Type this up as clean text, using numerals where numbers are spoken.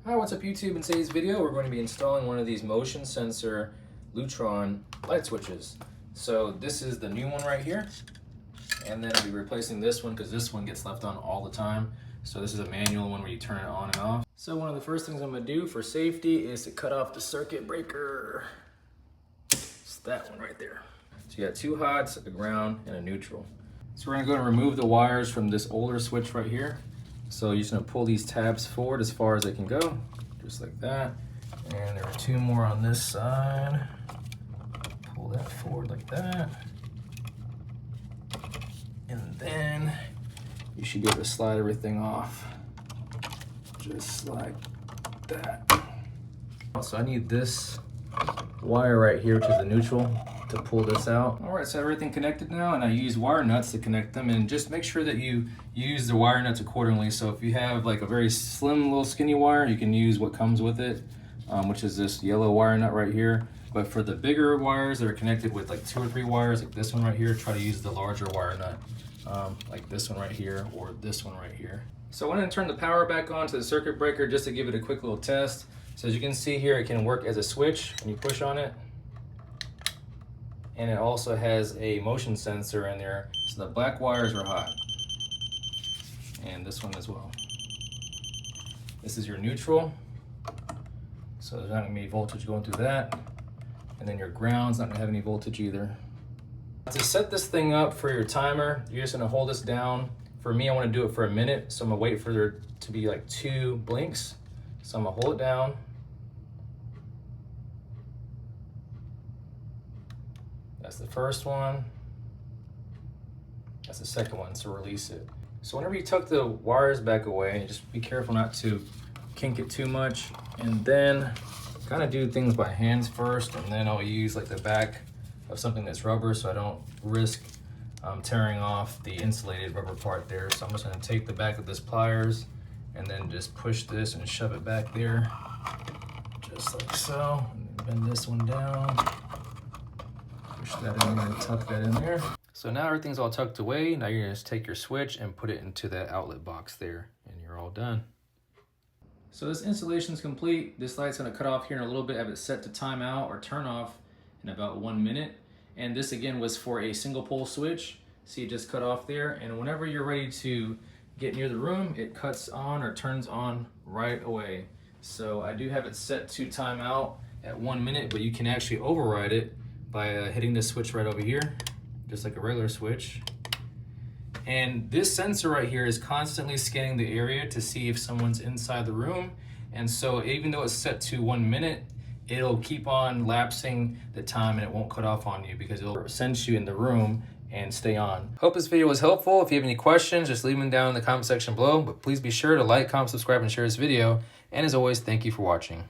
Hi, what's up YouTube? In today's video, we're going to be installing one of these motion sensor LUTRON light switches. So this is the new one right here. And then I'll be replacing this one because this one gets left on all the time. So this is a manual one where you turn it on and off. So one of the first things I'm going to do for safety is to cut off the circuit breaker. It's that one right there. So you got two hots, a ground, and a neutral. So we're going to go and remove the wires from this older switch right here. So you're just going to pull these tabs forward as far as they can go, just like that. And there are two more on this side. Pull that forward like that. And then you should be able to slide everything off, just like that. So I need this wire right here, which is the neutral, to pull this out. All right, so everything connected now, and I use wire nuts to connect them, and just make sure that you use the wire nuts accordingly. So if you have like a very slim little skinny wire, you can use what comes with it, which is this yellow wire nut right here. But for the bigger wires that are connected with like 2 or 3 wires, like this one right here, try to use the larger wire nut, like this one right here or this one right here. So I want to turn the power back on to the circuit breaker just to give it a quick little test. So as you can see here, it can work as a switch when you push on it. And it also has a motion sensor in there. So the black wires are hot. And this one as well. This is your neutral. So there's not gonna be any voltage going through that. And then your ground's not gonna have any voltage either. To set this thing up for your timer, you're just gonna hold this down. For me, I wanna do it for a minute. So I'm gonna wait for there to be like 2 blinks. So I'm gonna hold it down. That's the first one. That's the second one, so release it. So whenever you tuck the wires back away, just be careful not to kink it too much. And then kind of do things by hands first, and then I'll use like the back of something that's rubber so I don't risk tearing off the insulated rubber part there. So I'm just gonna take the back of this pliers and then just push this and shove it back there, just like so. And bend this one down. Push that in there and tuck that in there. So now everything's all tucked away. Now you're gonna just take your switch and put it into that outlet box there, and you're all done. So this installation is complete. This light's gonna cut off here in a little bit. I have it set to time out or turn off in about 1 minute. And this again was for a single pole switch. See, it just cut off there. And whenever you're ready to get near the room, it cuts on or turns on right away. So I do have it set to time out at 1 minute, but you can actually override it by hitting this switch right over here, just like a regular switch. And this sensor right here is constantly scanning the area to see if someone's inside the room. And so even though it's set to 1 minute, it'll keep on lapsing the time and it won't cut off on you because it'll sense you in the room and stay on. Hope this video was helpful. If you have any questions, just leave them down in the comment section below. But please be sure to like, comment, subscribe, and share this video. And as always, thank you for watching.